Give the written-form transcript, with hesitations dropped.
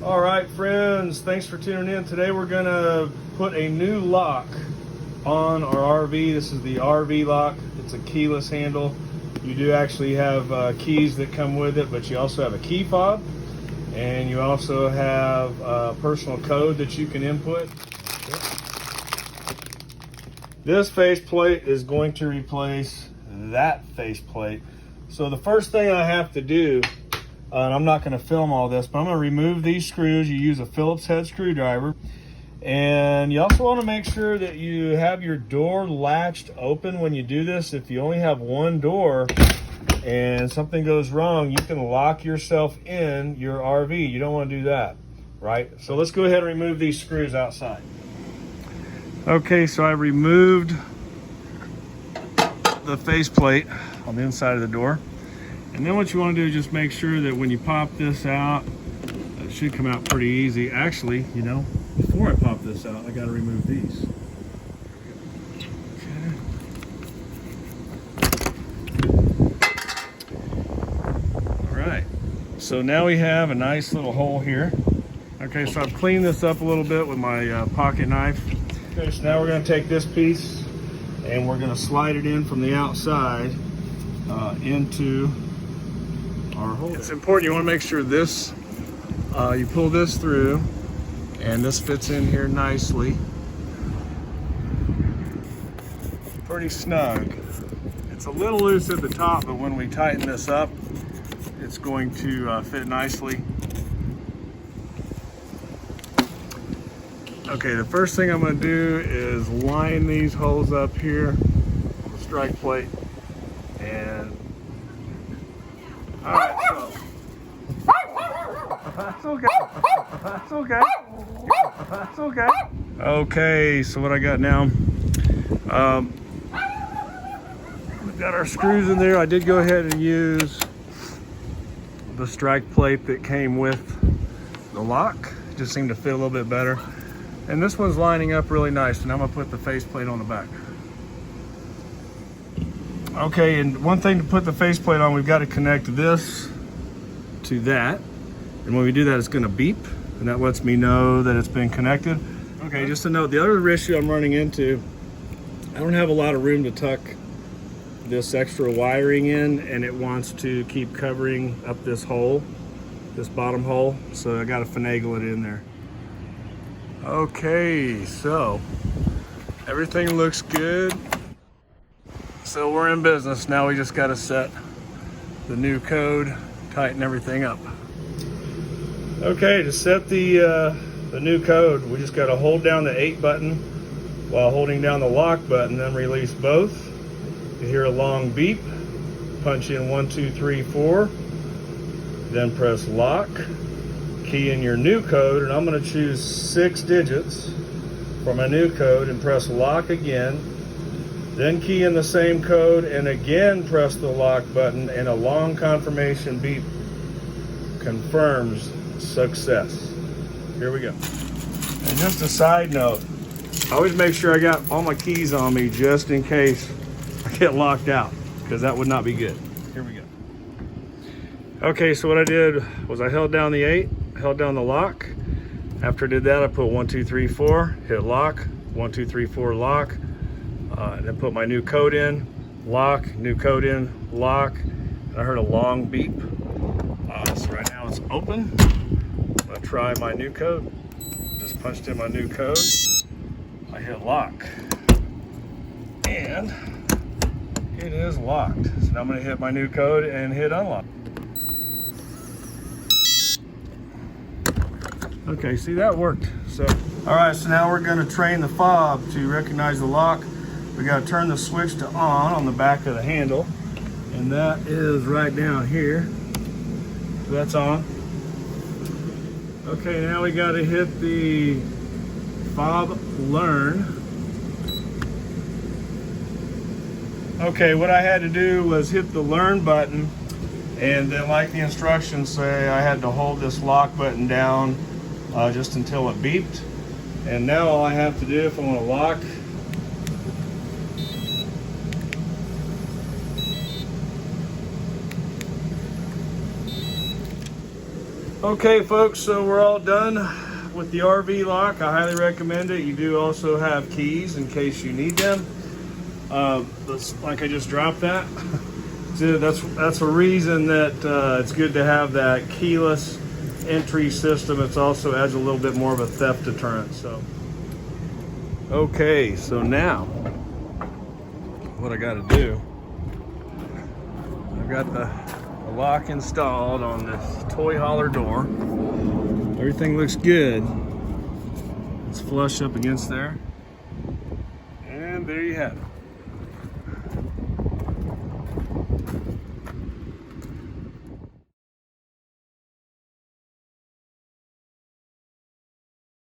All right, friends, thanks for tuning in. Today we're gonna put a new lock on our RV. This is the RVLock. It's a keyless handle. You do actually have keys that come with it, but you also have a key fob, and you also have a personal code that you can input. This faceplate is going to replace that faceplate. So the first thing I have to do, and I'm not going to film all this, but I'm going to remove these screws. You use a Phillips head screwdriver. And you also want to make sure that you have your door latched open when you do this. If you only have one door and something goes wrong, you can lock yourself in your RV. You don't want to do that, right? So let's go ahead and remove these screws outside. Okay, so I removed the faceplate on the inside of the door. And then what you want to do is just make sure that when you pop this out, it should come out pretty easy. Actually, you know, before I pop this out, I got to remove these. Okay. All right, so now we have a nice little hole here. Okay, so I've cleaned this up a little bit with my pocket knife. Okay, so now we're going to take this piece and we're going to slide it in from the outside into our hole. It's important, you want to make sure this, you pull this through and this fits in here nicely. Pretty snug. It's a little loose at the top, but when we tighten this up, it's going to fit nicely. Okay, the first thing I'm going to do is line these holes up here on the strike plate. And all right, so that's okay. That's okay. That's okay. Okay, so what I got now, we've got our screws in there. I did go ahead and use the strike plate that came with the lock. It just seemed to fit a little bit better. And this one's lining up really nice, and I'm gonna put the faceplate on the back. Okay, and one thing to put the faceplate on, we've got to connect this to that. And when we do that, it's gonna beep, and that lets me know that it's been connected. Okay, just a note, the other issue I'm running into, I don't have a lot of room to tuck this extra wiring in, and it wants to keep covering up this hole, this bottom hole, so I gotta finagle it in there. Okay, so everything looks good. So we're in business. Now we just got to set the new code, tighten everything up. Okay, to set the new code, we just got to hold down the 8 button while holding down the lock button, then release both. You hear a long beep. Punch in 1, 2, 3, 4. Then press lock. Key in your new code, and I'm going to choose 6 digits for my new code and press lock again. Then key in the same code and again press the lock button, and a long confirmation beep confirms success. Here we go. And just a side note, I always make sure I got all my keys on me just in case I get locked out, because that would not be good. Here we go. Okay, so what I did was I held down the 8, held down the lock. After I did that, I put 1, 2, 3, 4, hit lock, 1, 2, 3, 4, lock, and then put my new code in, lock, new code in, lock, and I heard a long beep. So right now it's open. I'm gonna try my new code. Just punched in my new code. I hit lock, and it is locked. So now I'm gonna hit my new code and hit unlock. Okay, see, that worked. So, all right, so now we're gonna train the fob to recognize the lock. We gotta turn the switch to on the back of the handle, and that is right down here. So that's on. Okay, now we gotta hit the fob learn. Okay, what I had to do was hit the learn button, and then like the instructions say, I had to hold this lock button down just until it beeped. And now all I have to do, if I want to lock, Okay folks, so we're all done with the RV lock. I highly recommend it. You do also have keys in case you need them. Like I just dropped that. So that's a reason that it's good to have that keyless entry system. It also adds a little bit more of a theft deterrent. So okay, so now what I got to do, I've got the lock installed on this toy hauler door. Everything looks good. It's flush up against there, and there you have it.